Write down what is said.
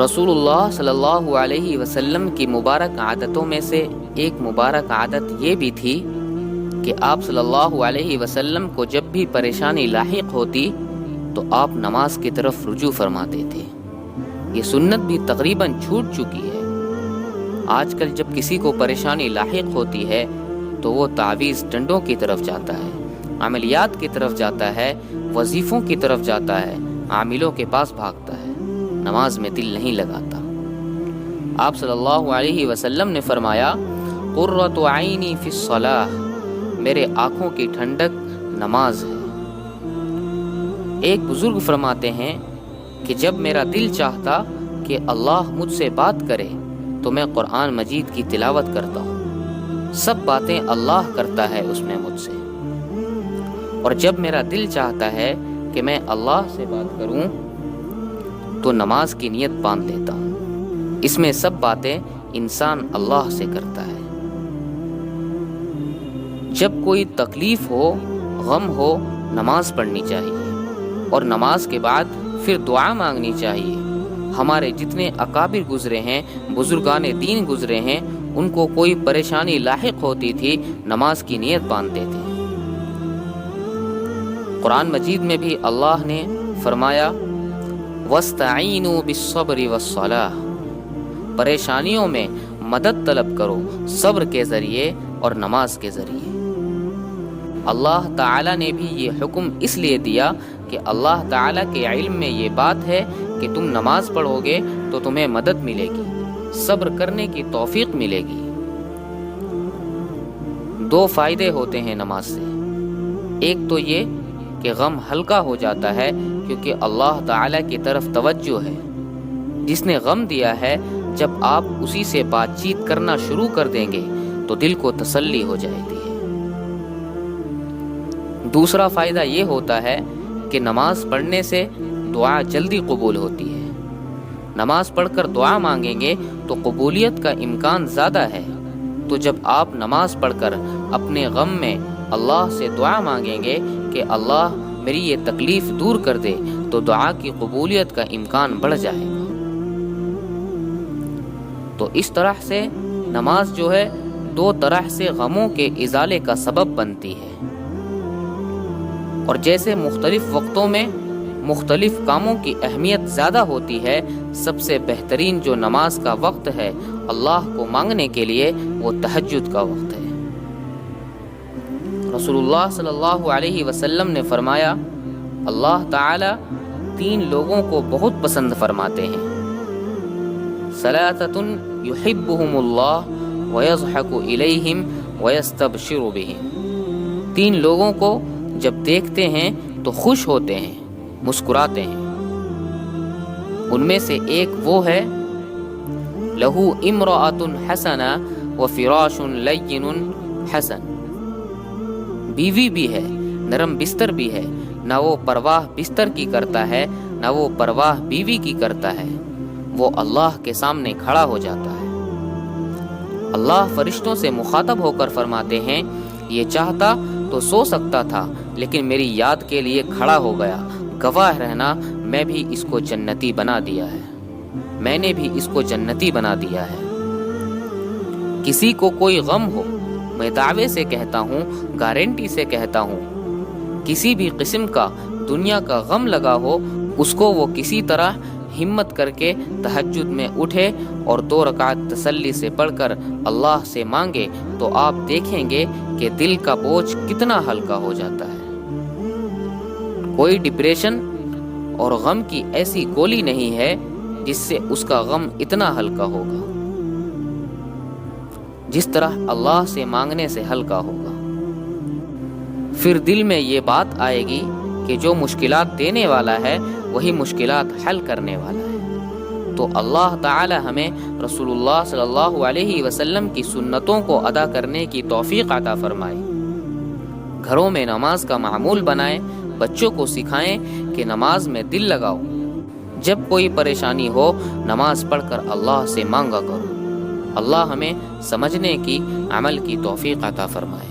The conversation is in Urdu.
رسول اللہ صلی اللہ علیہ وسلم کی مبارک عادتوں میں سے ایک مبارک عادت یہ بھی تھی کہ آپ صلی اللہ علیہ وسلم کو جب بھی پریشانی لاحق ہوتی تو آپ نماز کی طرف رجوع فرماتے تھے۔ یہ سنت بھی تقریباً چھوٹ چکی ہے۔ آج کل جب کسی کو پریشانی لاحق ہوتی ہے تو وہ تعویذ ڈنڈوں کی طرف جاتا ہے، عملیات کی طرف جاتا ہے، وظیفوں کی طرف جاتا ہے، عاملوں کے پاس بھاگتا ہے، نماز میں دل نہیں لگاتا۔ آپ صلی اللہ علیہ وسلم نے فرمایا، قرۃ عینی فی الصلاۃ، میرے آنکھوں کی ٹھنڈک نماز ہے۔ ایک بزرگ فرماتے ہیں کہ جب میرا دل چاہتا کہ اللہ مجھ سے بات کرے تو میں قرآن مجید کی تلاوت کرتا ہوں، سب باتیں اللہ کرتا ہے اس میں مجھ سے، اور جب میرا دل چاہتا ہے کہ میں اللہ سے بات کروں تو نماز کی نیت باندھ لیتا ہوں۔ اس میں سب باتیں انسان اللہ سے کرتا ہے۔ جب کوئی تکلیف ہو، غم ہو، نماز پڑھنی چاہیے، اور نماز کے بعد پھر دعا مانگنی چاہیے۔ ہمارے جتنے اکابر گزرے ہیں، بزرگان دین گزرے ہیں، ان کو کوئی پریشانی لاحق ہوتی تھی، نماز کی نیت باندھتے تھے۔ قرآن مجید میں بھی اللہ نے فرمایا، وَاسْتَعِینُوا بِالصَّبْرِ وَالصَّلَاةِ، پریشانیوں میں مدد طلب کرو صبر کے ذریعے اور نماز کے ذریعے۔ اللہ تعالیٰ نے بھی یہ حکم اس لیے دیا کہ اللہ تعالیٰ کے علم میں یہ بات ہے کہ تم نماز پڑھو گے تو تمہیں مدد ملے گی، صبر کرنے کی توفیق ملے گی۔ دو فائدے ہوتے ہیں نماز سے۔ ایک تو یہ کہ غم ہلکا ہو جاتا ہے کیونکہ اللہ تعالیٰ کی طرف توجہ ہے۔ جس نے غم دیا ہے، جب آپ اسی سے بات چیت کرنا شروع کر دیں گے تو دل کو تسلی ہو جائے گی۔ دوسرا فائدہ یہ ہوتا ہے کہ نماز پڑھنے سے دعا جلدی قبول ہوتی ہے۔ نماز پڑھ کر دعا مانگیں گے تو قبولیت کا امکان زیادہ ہے۔ تو جب آپ نماز پڑھ کر اپنے غم میں اللہ سے دعا مانگیں گے کہ اللہ میری یہ تکلیف دور کر دے، تو دعا کی قبولیت کا امکان بڑھ جائے گا۔ تو اس طرح سے نماز جو ہے دو طرح سے غموں کے ازالے کا سبب بنتی ہے۔ اور جیسے مختلف وقتوں میں مختلف کاموں کی اہمیت زیادہ ہوتی ہے، سب سے بہترین جو نماز کا وقت ہے اللہ کو مانگنے کے لیے، وہ تہجد کا وقت ہے۔ رسول اللہ صلی اللہ علیہ وسلم نے فرمایا، اللہ تعالی تین لوگوں کو بہت پسند فرماتے ہیں، ثلاثۃ یحبہم اللہ ویضحک الیہم ویستبشر بہم، تین لوگوں کو جب دیکھتے ہیں تو خوش ہوتے ہیں، مسکراتے ہیں۔ ان میں سے ایک وہ ہے، لہ امرأۃ حسنہ وفراش لین حسن، بیوی بھی ہے، نرم بستر بھی ہے، نہ وہ پرواہ بستر کی کرتا ہے نہ وہ پرواہ بیوی کی کرتا ہے، وہ اللہ کے سامنے کھڑا ہو جاتا ہے۔ اللہ فرشتوں سے مخاطب ہو کر فرماتے ہیں، یہ چاہتا تو سو سکتا تھا لیکن میری یاد کے لیے کھڑا ہو گیا، گواہ رہنا میں بھی اس کو جنتی بنا دیا ہے، میں نے بھی اس کو جنتی بنا دیا ہے۔ کسی کو کوئی غم ہو، میں دعوے سے کہتا ہوں، گارنٹی سے کہتا ہوں، کسی بھی قسم کا دنیا کا غم لگا ہو، اس کو وہ کسی طرح ہمت کر کے تہجد میں اٹھے اور 2 رکعت تسلی سے پڑھ کر اللہ سے مانگے تو آپ دیکھیں گے کہ دل کا بوجھ کتنا ہلکا ہو جاتا ہے۔ کوئی ڈپریشن اور غم کی ایسی گولی نہیں ہے جس سے اس کا غم اتنا ہلکا ہوگا جس طرح اللہ سے مانگنے سے ہلکا ہوگا۔ پھر دل میں یہ بات آئے گی کہ جو مشکلات دینے والا ہے وہی مشکلات حل کرنے والا ہے۔ تو اللہ تعالی ہمیں رسول اللہ صلی اللہ علیہ وسلم کی سنتوں کو ادا کرنے کی توفیق عطا فرمائے۔ گھروں میں نماز کا معمول بنائیں، بچوں کو سکھائیں کہ نماز میں دل لگاؤ، جب کوئی پریشانی ہو نماز پڑھ کر اللہ سے مانگا کرو۔ اللہ ہمیں سمجھنے کی، عمل کی توفیق عطا فرمائے۔